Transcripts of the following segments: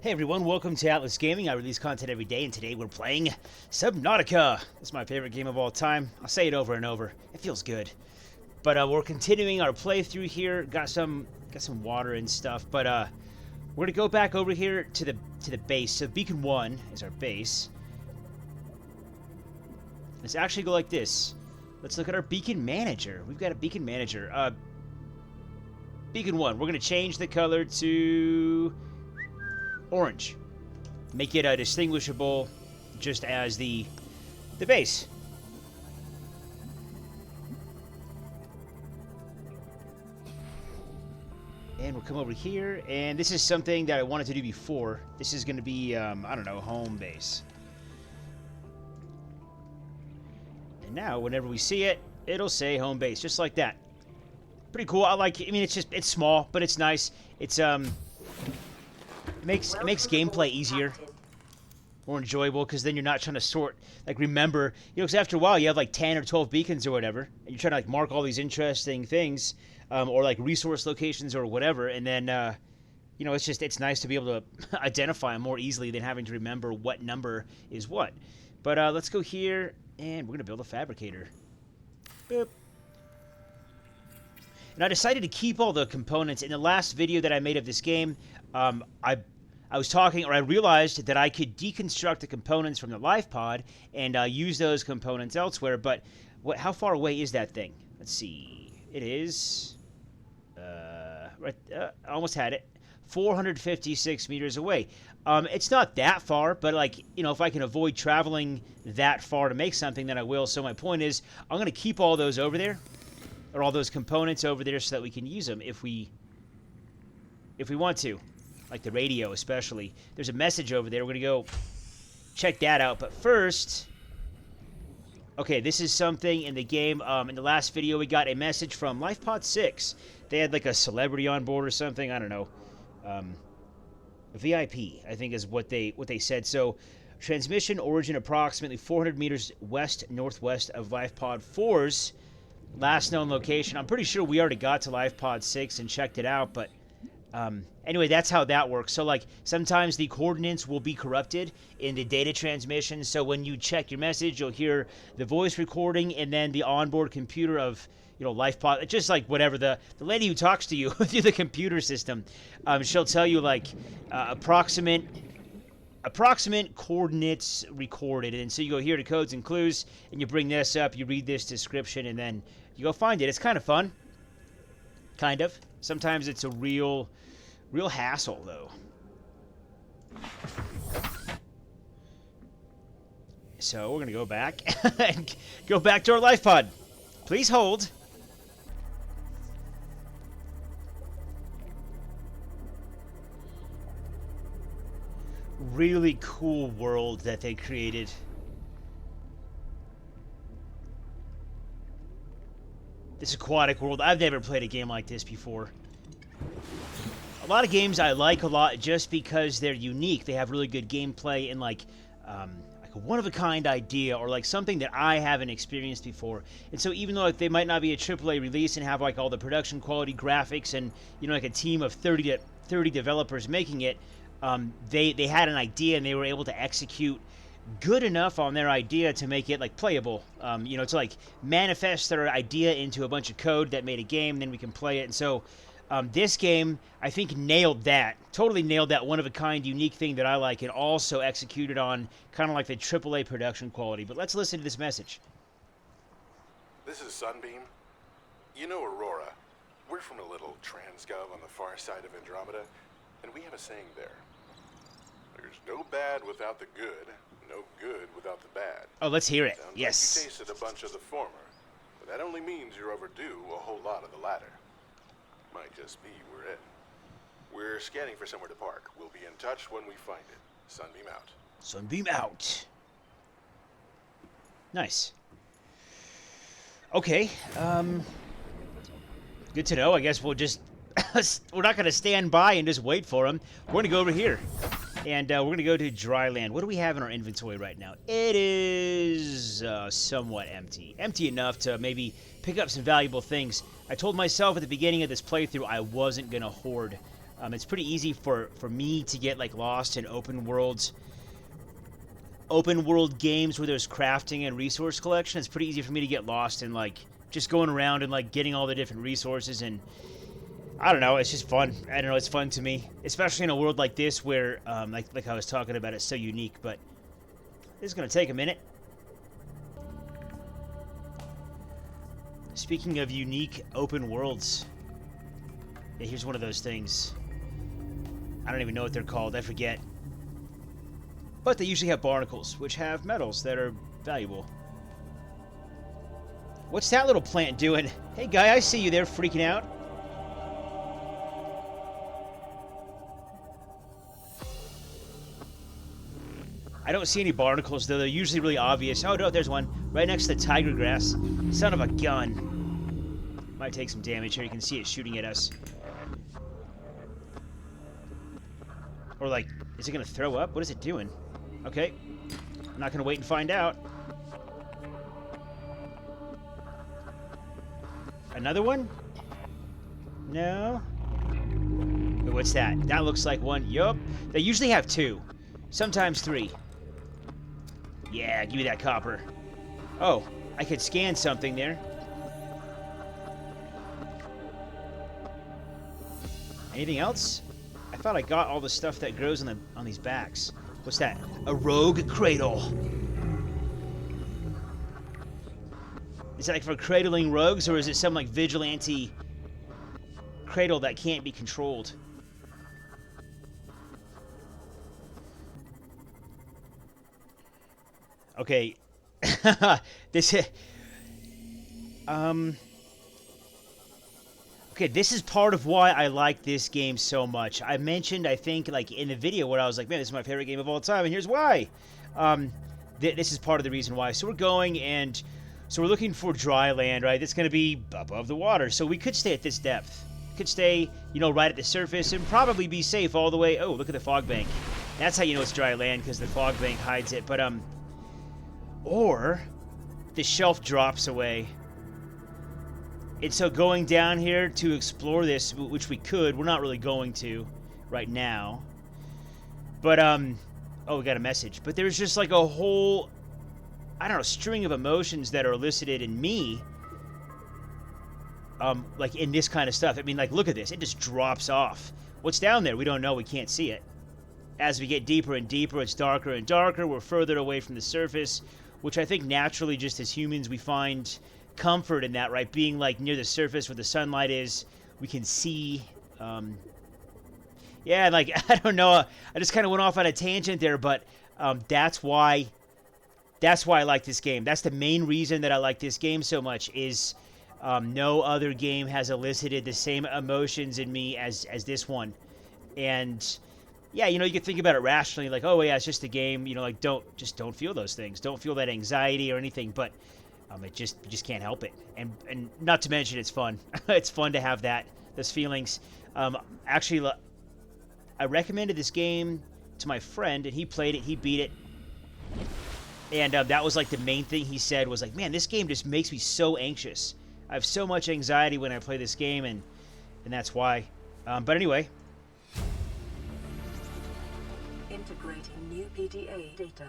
Hey everyone, welcome to Atlas Gaming. I release content every day, and today we're playing Subnautica. It's my favorite game of all time. I'll say it over and over. It feels good. But we're continuing our playthrough here. Got some water and stuff. But we're gonna go back over here to the base. So Beacon 1 is our base. Let's actually go like this. Let's look at our beacon manager. We've got a beacon manager. Beacon 1. We're gonna change the color to orange. Make it distinguishable just as the base. And we'll come over here, and this is something that I wanted to do before. This is going to be, I don't know, home base. And now, whenever we see it, it'll say home base, just like that. Pretty cool. I like it. I mean, it's small, but it's nice. It's, It makes gameplay easier, more enjoyable, because then you're not trying to remember, because after a while you have like 10 or 12 beacons or whatever, and you're trying to like mark all these interesting things, or like resource locations or whatever, and then, it's nice to be able to identify them more easily than having to remember what number is what. But let's go here, and we're going to build a fabricator. Boop. And I decided to keep all the components. In the last video that I made of this game, I was talking, or I realized that I could deconstruct the components from the life pod and use those components elsewhere. But how far away is that thing? Let's see. It is I almost had it. 456 meters away. It's not that far, but if I can avoid traveling that far to make something, then I will. So my point is, I'm going to keep all those over there, or all those components over there, so that we can use them if we want to. Like the radio, especially. There's a message over there. We're going to go check that out. But first, okay, this is something in the game. In the last video, we got a message from LifePod 6. They had like a celebrity on board or something. I don't know. VIP, I think, is what they said. So, transmission origin approximately 400 meters west-northwest of LifePod 4's last known location. I'm pretty sure we already got to LifePod 6 and checked it out, but anyway, that's how that works. So, sometimes the coordinates will be corrupted in the data transmission. So when you check your message, you'll hear the voice recording and then the onboard computer of, LifePod. Just like whatever, the lady who talks to you through the computer system, she'll tell you, approximate coordinates recorded. And so you go here to codes and clues, and you bring this up, you read this description, and then you go find it. It's kind of fun. Kind of. Sometimes it's a real hassle, though. So we're going to go back and go back to our life pod. Please hold. Really cool world that they created. This aquatic world, I've never played a game like this before. A lot of games I like a lot just because they're unique. They have really good gameplay and like a one-of-a-kind idea, or something that I haven't experienced before. And so even though they might not be a AAA release and have all the production quality graphics and a team of 30 developers making it, they had an idea and they were able to execute good enough on their idea to make it playable, to manifest their idea into a bunch of code that made a game, and then we can play it. And so this game, I think, totally nailed that one-of-a-kind unique thing that I like, and also executed on kind of like the AAA production quality. But let's listen to this message. This is Sunbeam. You know Aurora. We're from a little transgov on the far side of Andromeda, and we have a saying there. There's no bad without the good, no good without the bad. Oh, let's hear it. Sounds Yes. Like you tasted a bunch of the former, but that only means you're overdue a whole lot of the latter. Might just be we're in. We're scanning for somewhere to park. We'll be in touch when we find it. Sunbeam out. Sunbeam out. Nice. Okay. Good to know. I guess we'll just we're not going to stand by and just wait for him. We're going to go over here. And we're going to go to dry land. What do we have in our inventory right now? It is somewhat empty. Empty enough to maybe pick up some valuable things. I told myself at the beginning of this playthrough I wasn't going to hoard It's pretty easy for me to get like lost in open world games where there's crafting and resource collection. It's pretty easy for me to get lost in like just going around and like getting all the different resources, and I don't know, it's just fun. I don't know, it's fun to me, especially in a world like this where like I was talking about, it's so unique. But this is gonna take a minute. Speaking of unique open worlds, yeah, here's one of those things. I don't even know what they're called, I forget. But they usually have barnacles, which have metals that are valuable. What's that little plant doing? Hey guy, I see you there freaking out. I don't see any barnacles, though. They're usually really obvious. Oh, no, there's one. Right next to the tiger grass. Son of a gun. Might take some damage here. You can see it shooting at us. Or, like, is it going to throw up? What is it doing? Okay. I'm not going to wait and find out. Another one? No. Wait, what's that? That looks like one. Yup. They usually have two. Sometimes three. Yeah, give me that copper. Oh, I could scan something there. Anything else? I thought I got all the stuff that grows on these backs. What's that? A rogue cradle. Is it like for cradling rogues, or is it some like vigilante cradle that can't be controlled? Okay. this Okay, this is part of why I like this game so much. I mentioned, I think, like in the video where I was like, man, this is my favorite game of all time, and here's why. This is part of the reason why. So we're going, and so we're looking for dry land, right? That's going to be above the water. So we could stay at this depth. Could stay, you know, right at the surface and probably be safe all the way. Oh, look at the fog bank. That's how you know it's dry land, because the fog bank hides it. But, or the shelf drops away. And so going down here to explore this, which we could, we're not really going to right now. But, oh, we got a message. But there's just like a whole, I don't know, string of emotions that are elicited in me, like in this kind of stuff. I mean, like, look at this. It just drops off. What's down there? We don't know. We can't see it. As we get deeper and deeper, it's darker and darker. We're further away from the surface, which I think naturally, just as humans, we find comfort in that, right? Being like near the surface where the sunlight is, we can see. Yeah, like, I don't know. I just kind of went off on a tangent there, but that's why I like this game. That's the main reason that I like this game so much. Is no other game has elicited the same emotions in me as this one. And yeah, you know, you can think about it rationally, like, oh yeah, it's just a game. You know, like, don't feel those things. Don't feel that anxiety or anything. But you just can't help it. And not to mention, it's fun. It's fun to have those feelings. Actually, I recommended this game to my friend, and he played it. He beat it. And that was like the main thing he said was like, man, this game just makes me so anxious. I have so much anxiety when I play this game, and that's why. But anyway. Integrating new PDA data.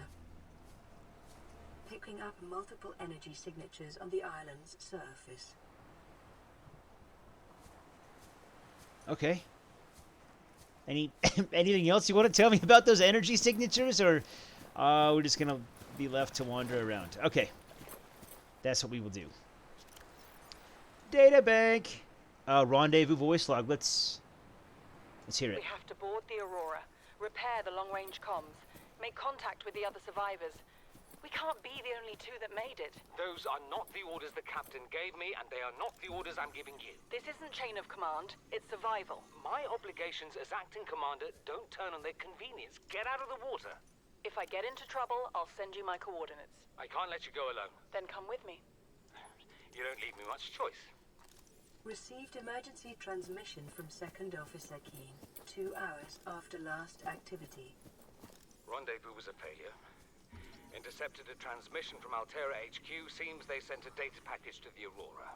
Picking up multiple energy signatures on the island's surface. Okay. Anything else you want to tell me about those energy signatures, or we're just gonna be left to wander around? Okay, that's what we will do. Data bank, rendezvous voice log. Let's hear it. We have to board the Aurora, repair the long-range comms, make contact with the other survivors. We can't be the only two that made it. Those are not the orders the captain gave me, and they are not the orders I'm giving you. This isn't chain of command, it's survival. My obligations as acting commander don't turn on their convenience. Get out of the water. If I get into trouble, I'll send you my coordinates. I can't let you go alone. Then come with me. You don't leave me much choice. Received emergency transmission from Second Officer Keane, 2 hours after last activity. Rendezvous was a failure. Intercepted a transmission from Altera HQ. Seems they sent a data package to the Aurora.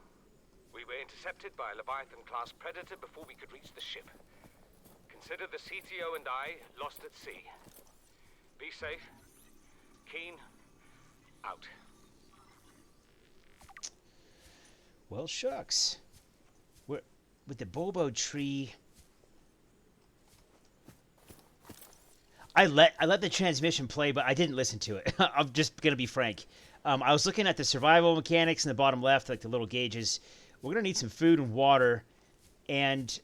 We were intercepted by a Leviathan-class Predator before we could reach the ship. Consider the CTO and I lost at sea. Be safe. Keen. Out. Well, shucks. We're, with the Bobo tree... I let the transmission play, but I didn't listen to it. I'm just going to be frank. I was looking at the survival mechanics in the bottom left, like the little gauges. We're going to need some food and water. And,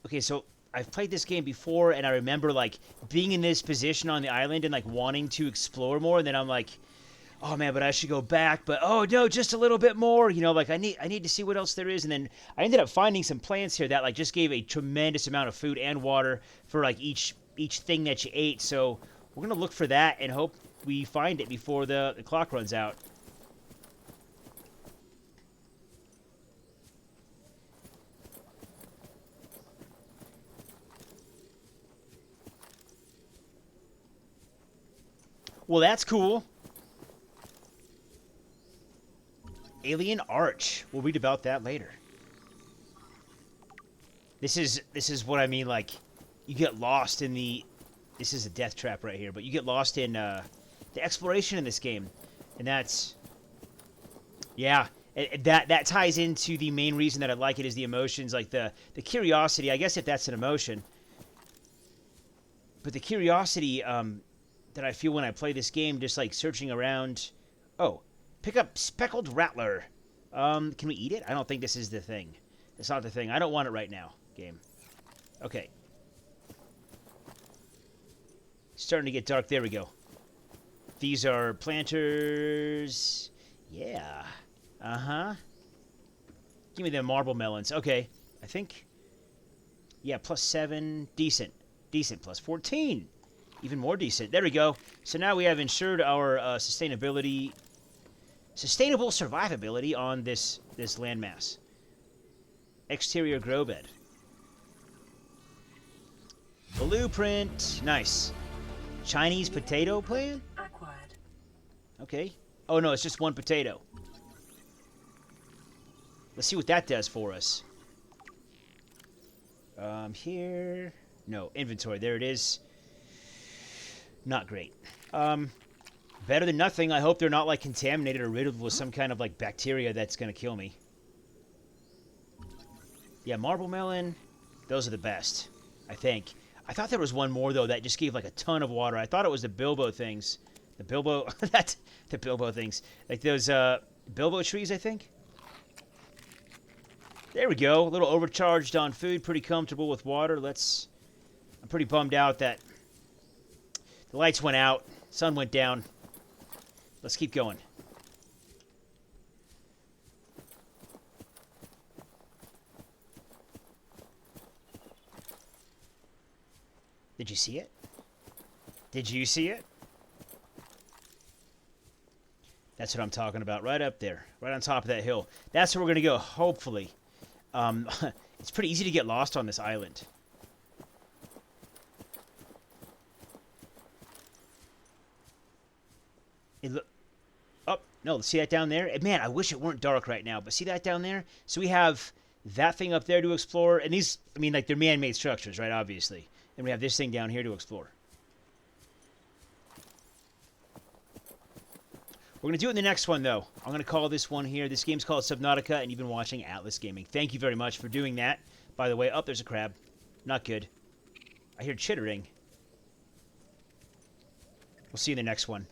okay, so I've played this game before, and I remember, like, being in this position on the island and, like, wanting to explore more. And then I'm like, oh, man, but I should go back. But, oh, no, just a little bit more. You know, like, I need to see what else there is. And then I ended up finding some plants here that, like, just gave a tremendous amount of food and water for, like, each thing that you ate. So we're going to look for that and hope we find it before the clock runs out. Well, that's cool. Alien Arch. We'll read about that later. This is what I mean, like, you get lost in the... This is a death trap right here, but you get lost in the exploration in this game. And that's... Yeah, that ties into the main reason that I like it is the emotions, like the curiosity. I guess if that's an emotion. But the curiosity that I feel when I play this game, just like searching around... Oh, pick up Speckled Rattler. Can we eat it? I don't think this is the thing. It's not the thing. I don't want it right now, game. Okay. Starting to get dark. There we go. These are planters. Yeah. Uh-huh. Give me them marble melons. Okay. I think... Yeah, +7. Decent. Decent. +14. Even more decent. There we go. So now we have ensured our sustainability... Sustainable survivability on this landmass. Exterior grow bed. Blueprint. Nice. Chinese potato plant? Acquired. Okay. Oh, no, it's just one potato. Let's see what that does for us. Here... No, inventory. There it is. Not great. Better than nothing. I hope they're not, like, contaminated or riddled with some kind of, like, bacteria that's gonna kill me. Yeah, marble melon. Those are the best, I think. I thought there was one more, though, that just gave, like, a ton of water. I thought it was the Bilbo things. The Bilbo... the Bilbo things. Like those, Bilbo trees, I think? There we go. A little overcharged on food. Pretty comfortable with water. Let's... I'm pretty bummed out that the lights went out. Sun went down. Let's keep going. Did you see it? Did you see it? That's what I'm talking about. Right up there. Right on top of that hill. That's where we're going to go, hopefully. It's pretty easy to get lost on this island. Oh, no, see that down there? Man, I wish it weren't dark right now, but see that down there? So we have that thing up there to explore, and these, I mean, like, they're man-made structures, right, obviously. And we have this thing down here to explore. We're going to do it in the next one, though. I'm going to call this one here. This game's called Subnautica, and you've been watching Atlas Gaming. Thank you very much for doing that. By the way, oh, there's a crab. Not good. I hear chittering. We'll see you in the next one.